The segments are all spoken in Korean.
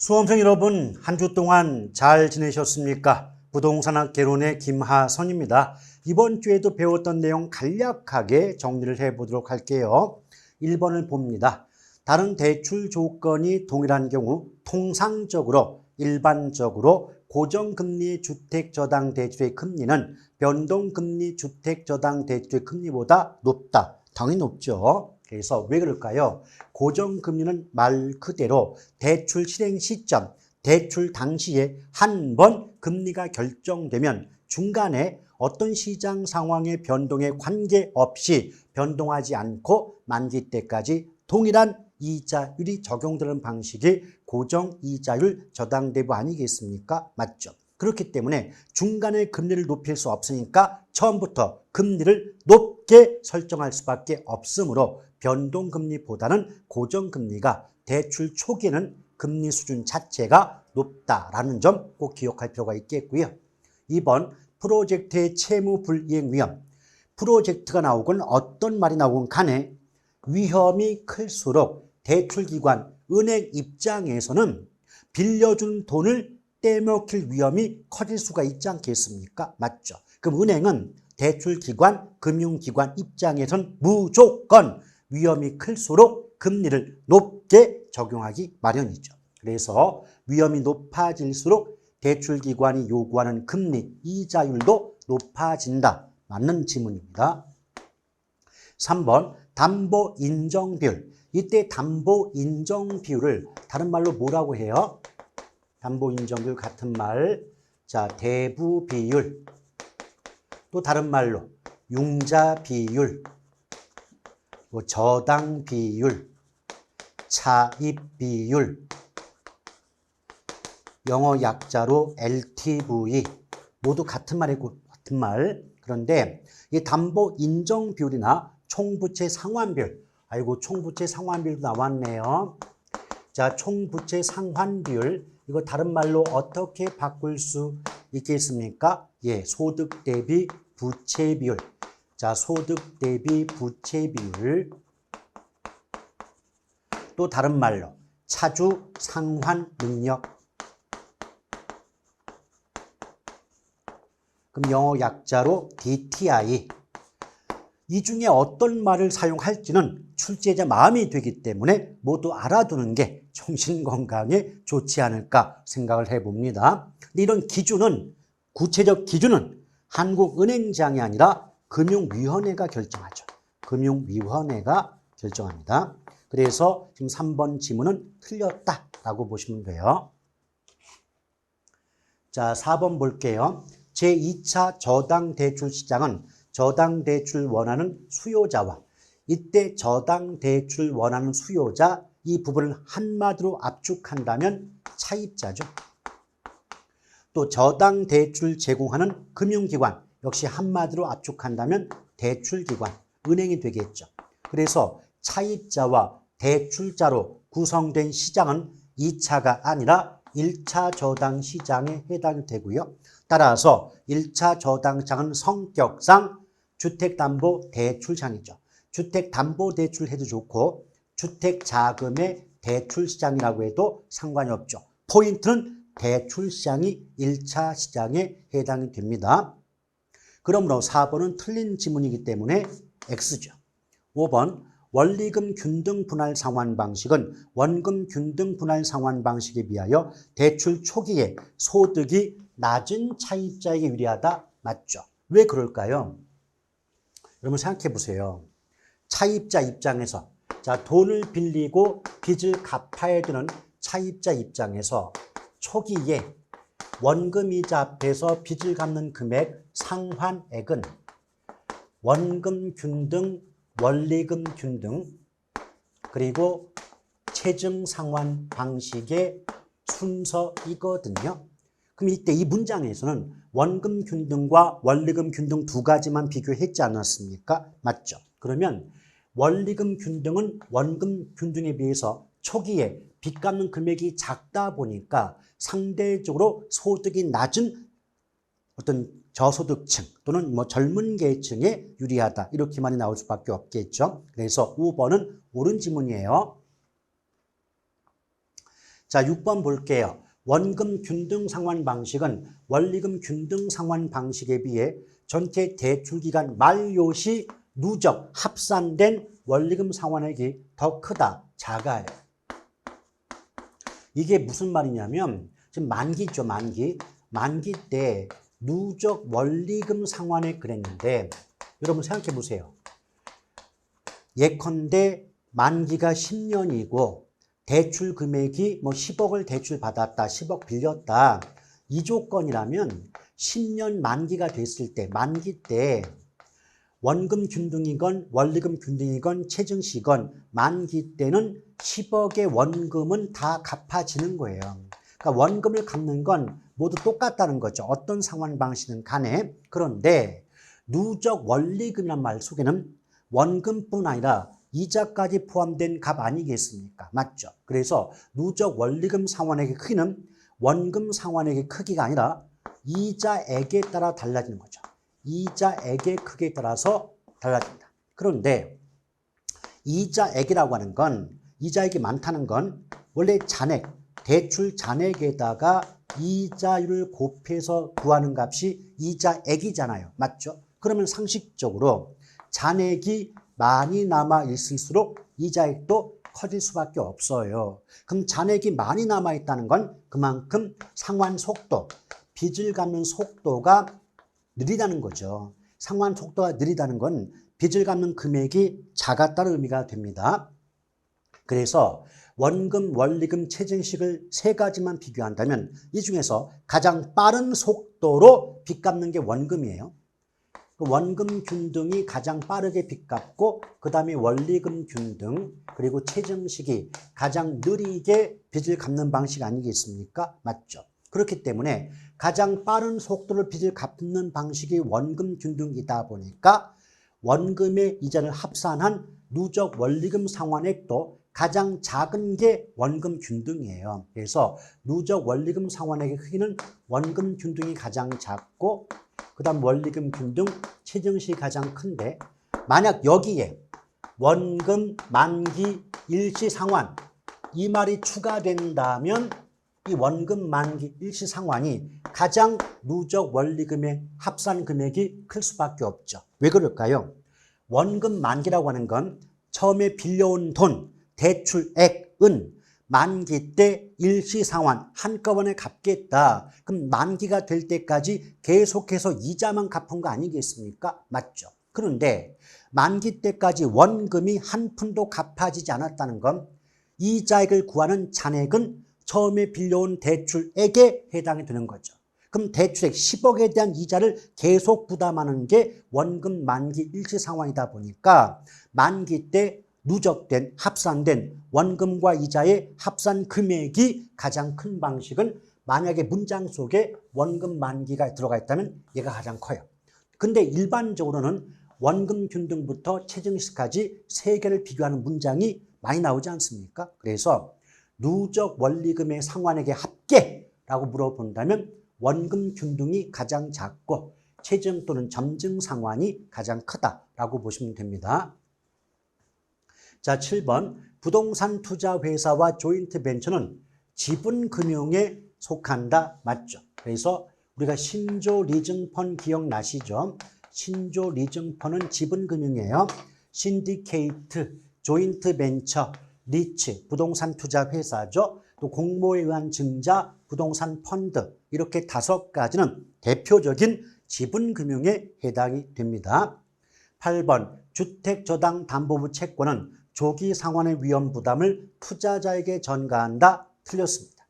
수험생 여러분, 한 주 동안 잘 지내셨습니까? 부동산학 개론의 김하선입니다. 이번 주에도 배웠던 내용 간략하게 정리를 해보도록 할게요. 1번을 봅니다. 다른 대출 조건이 동일한 경우 통상적으로 일반적으로 고정금리 주택저당대출의 금리는 변동금리 주택저당대출의 금리보다 높다. 당연히 높죠. 그래서 왜 그럴까요? 고정금리는 말 그대로 대출 실행 시점, 대출 당시에 한 번 금리가 결정되면 중간에 어떤 시장 상황의 변동에 관계없이 변동하지 않고 만기 때까지 동일한 이자율이 적용되는 방식이 고정이자율 저당대부 아니겠습니까? 맞죠? 그렇기 때문에 중간에 금리를 높일 수 없으니까 처음부터 금리를 높게 설정할 수밖에 없으므로 변동금리보다는 고정금리가 대출 초기에는 금리 수준 자체가 높다라는 점 꼭 기억할 필요가 있겠고요. 2번 프로젝트의 채무 불이행 위험. 프로젝트가 나오건 어떤 말이 나오건 간에 위험이 클수록 대출기관, 은행 입장에서는 빌려준 돈을 떼먹힐 위험이 커질 수가 있지 않겠습니까? 맞죠? 그럼 은행은 대출기관, 금융기관 입장에선 무조건 위험이 클수록 금리를 높게 적용하기 마련이죠. 그래서 위험이 높아질수록 대출기관이 요구하는 금리, 이자율도 높아진다. 맞는 지문입니다. 3번 담보 인정 비율. 이때 담보 인정 비율을 다른 말로 뭐라고 해요? 담보 인정 비율 같은 말. 자, 대부 비율. 또 다른 말로 융자 비율. 저당 비율, 차입 비율, 영어 약자로 LTV 모두 같은 말이고 같은 말. 그런데 이 담보 인정 비율이나 총부채 상환 비율, 아이고 총부채 상환 비율도 나왔네요. 자, 총부채 상환 비율 이거 다른 말로 어떻게 바꿀 수 있겠습니까? 예, 소득 대비 부채 비율. 자, 소득 대비 부채 비율. 또 다른 말로 차주 상환 능력. 그럼 영어 약자로 DTI. 이 중에 어떤 말을 사용할지는 출제자 마음이 되기 때문에 모두 알아두는 게 정신건강에 좋지 않을까 생각을 해봅니다. 근데 이런 기준은, 구체적 기준은 한국은행장이 아니라 금융위원회가 결정하죠. 금융위원회가 결정합니다. 그래서 지금 3번 지문은 틀렸다라고 보시면 돼요. 자, 4번 볼게요. 제2차 저당대출 시장은 저당대출 원하는 수요자와 이때 저당대출 원하는 수요자 이 부분을 한마디로 압축한다면 차입자죠. 또 저당대출 제공하는 금융기관 역시 한마디로 압축한다면 대출기관, 은행이 되겠죠. 그래서 차입자와 대출자로 구성된 시장은 2차가 아니라 1차 저당 시장에 해당이 되고요. 따라서 1차 저당 시장은 성격상 주택담보대출시장이죠. 주택담보대출 해도 좋고 주택자금의 대출시장이라고 해도 상관이 없죠. 포인트는 대출시장이 1차 시장에 해당이 됩니다. 그러므로 4번은 틀린 지문이기 때문에 X죠. 5번 원리금 균등 분할 상환 방식은 원금 균등 분할 상환 방식에 비하여 대출 초기에 소득이 낮은 차입자에게 유리하다. 맞죠? 왜 그럴까요? 여러분 생각해 보세요. 차입자 입장에서 자, 돈을 빌리고 빚을 갚아야 되는 차입자 입장에서 초기에 원금이자 앞에서 빚을 갚는 금액 상환액은 원금 균등, 원리금 균등 그리고 체증 상환 방식의 순서이거든요. 그럼 이때 이 문장에서는 원금 균등과 원리금 균등 두 가지만 비교했지 않았습니까? 맞죠? 그러면 원리금 균등은 원금 균등에 비해서 초기에 빚 갚는 금액이 작다 보니까 상대적으로 소득이 낮은 어떤 저소득층 또는 젊은 계층에 유리하다. 이렇게 많이 나올 수밖에 없겠죠. 그래서 5번은 옳은 지문이에요. 자, 6번 볼게요. 원금 균등 상환 방식은 원리금 균등 상환 방식에 비해 전체 대출 기간 만료 시 누적 합산된 원리금 상환액이 더 크다, 작아요. 이게 무슨 말이냐면 지금 만기죠, 만기. 만기 때 누적 원리금 상환액 그랬는데 여러분 생각해 보세요. 예컨대 만기가 10년이고 대출 금액이 뭐 10억을 대출 받았다, 10억 빌렸다. 이 조건이라면 10년 만기가 됐을 때, 만기 때 원금 균등이건 원리금 균등이건 체증시건 만기 때는 10억의 원금은 다 갚아지는 거예요. 그러니까 원금을 갚는 건 모두 똑같다는 거죠. 어떤 상환 방식은 간에. 그런데 누적 원리금이란 말 속에는 원금뿐 아니라 이자까지 포함된 값 아니겠습니까? 맞죠? 그래서 누적 원리금 상환액의 크기는 원금 상환액의 크기가 아니라 이자액에 따라 달라지는 거죠. 이자액의 크기에 따라서 달라집니다. 그런데 이자액이라고 하는 건, 이자액이 많다는 건 원래 잔액, 대출 잔액에다가 이자율을 곱해서 구하는 값이 이자액이잖아요. 맞죠? 그러면 상식적으로 잔액이 많이 남아 있을수록 이자액도 커질 수밖에 없어요. 그럼 잔액이 많이 남아 있다는 건 그만큼 상환 속도, 빚을 갚는 속도가 느리다는 거죠. 상환 속도가 느리다는 건 빚을 갚는 금액이 작았다는 의미가 됩니다. 그래서 원금, 원리금, 체증식을 세 가지만 비교한다면 이 중에서 가장 빠른 속도로 빚 갚는 게 원금이에요. 원금 균등이 가장 빠르게 빚 갚고 그 다음에 원리금 균등 그리고 체증식이 가장 느리게 빚을 갚는 방식 아니겠습니까? 맞죠? 그렇기 때문에 가장 빠른 속도로 빚을 갚는 방식이 원금 균등이다 보니까 원금의 이자를 합산한 누적 원리금 상환액도 가장 작은 게 원금 균등이에요. 그래서 누적 원리금 상환액의 크기는 원금 균등이 가장 작고 그 다음 원리금 균등, 체증식이 가장 큰데 만약 여기에 원금, 만기, 일시상환 이 말이 추가된다면 이 원금, 만기, 일시상환이 가장 누적 원리금의 합산 금액이 클 수밖에 없죠. 왜 그럴까요? 원금, 만기라고 하는 건 처음에 빌려온 돈, 대출액은 만기 때 일시상환 한꺼번에 갚겠다. 그럼 만기가 될 때까지 계속해서 이자만 갚은 거 아니겠습니까? 맞죠? 그런데 만기 때까지 원금이 한 푼도 갚아지지 않았다는 건 이자액을 구하는 잔액은 처음에 빌려온 대출액에 해당이 되는 거죠. 그럼 대출액 10억에 대한 이자를 계속 부담하는 게 원금, 만기, 일시상환이다 보니까 만기 때 누적된 합산된 원금과 이자의 합산 금액이 가장 큰 방식은 만약에 문장 속에 원금 만기가 들어가 있다면 얘가 가장 커요. 근데 일반적으로는 원금 균등부터 체증시까지 세 개를 비교하는 문장이 많이 나오지 않습니까? 그래서 누적 원리금의 상환액의 합계라고 물어본다면 원금 균등이 가장 작고 체증 또는 점증 상환이 가장 크다라고 보시면 됩니다. 자, 7번 부동산 투자 회사와 조인트 벤처는 지분금융에 속한다. 맞죠? 그래서 우리가 신조 리증펀 기억나시죠? 신조 리증펀은 지분금융이에요. 신디케이트, 조인트 벤처, 리츠, 부동산 투자 회사죠. 또 공모에 의한 증자, 부동산 펀드 이렇게 5가지는 대표적인 지분금융에 해당이 됩니다. 8번 주택저당담보부 채권은 조기 상환의 위험 부담을 투자자에게 전가한다. 틀렸습니다.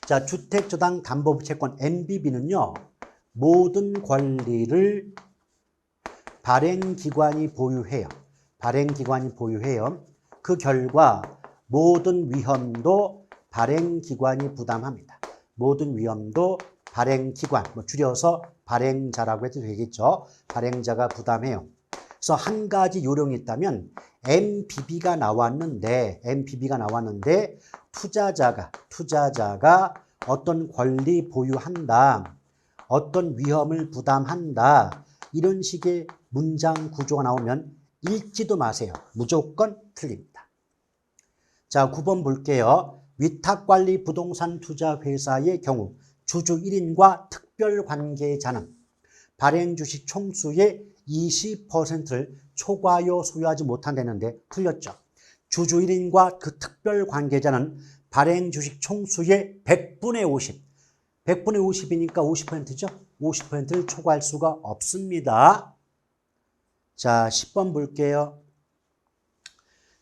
자, 주택저당담보부 채권 NBB는요. 모든 권리를 발행기관이 보유해요. 발행기관이 보유해요. 그 결과 모든 위험도 발행기관이 부담합니다. 모든 위험도 발행기관, 줄여서 발행자라고 해도 되겠죠. 발행자가 부담해요. 그래서 한 가지 요령이 있다면 MBB가 나왔는데 투자자가 어떤 권리 보유한다, 어떤 위험을 부담한다 이런 식의 문장 구조가 나오면 읽지도 마세요. 무조건 틀립니다. 자, 9번 볼게요. 위탁관리 부동산 투자 회사의 경우 주주 1인과 특별관계자는 발행 주식 총수의 20%를 초과하여 소유하지 못한다는데 틀렸죠. 주주 1인과 그 특별관계자는 발행 주식 총수의 100분의 50, 100분의 50이니까 50%죠. 50%를 초과할 수가 없습니다. 자, 10번 볼게요.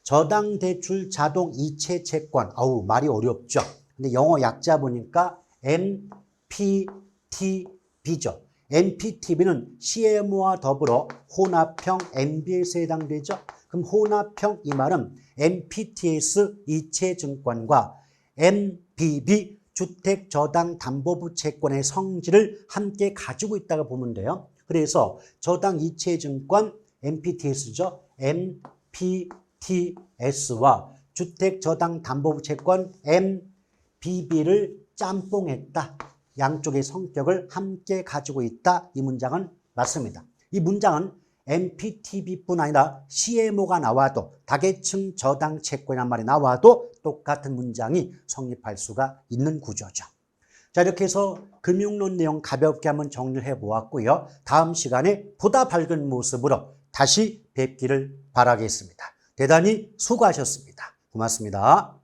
저당대출 자동 이체 채권. 아우, 말이 어렵죠. 근데 영어 약자 보니까 MPTB죠. MPTB는 CMO와 더불어 혼합형 MBS에 해당되죠. 그럼 혼합형 이 말은 MPTS 이체증권과 MBB 주택저당담보부 채권의 성질을 함께 가지고 있다고 보면 돼요. 그래서 저당 이체증권 MPTS죠. MPTS와 주택저당담보부 채권 MBB를 짬뽕했다. 양쪽의 성격을 함께 가지고 있다. 이 문장은 맞습니다. 이 문장은 MPTB뿐 아니라 CMO가 나와도 다계층 저당 채권이란 말이 나와도 똑같은 문장이 성립할 수가 있는 구조죠. 자, 이렇게 해서 금융론 내용 가볍게 한번 정리를 해보았고요. 다음 시간에 보다 밝은 모습으로 다시 뵙기를 바라겠습니다. 대단히 수고하셨습니다. 고맙습니다.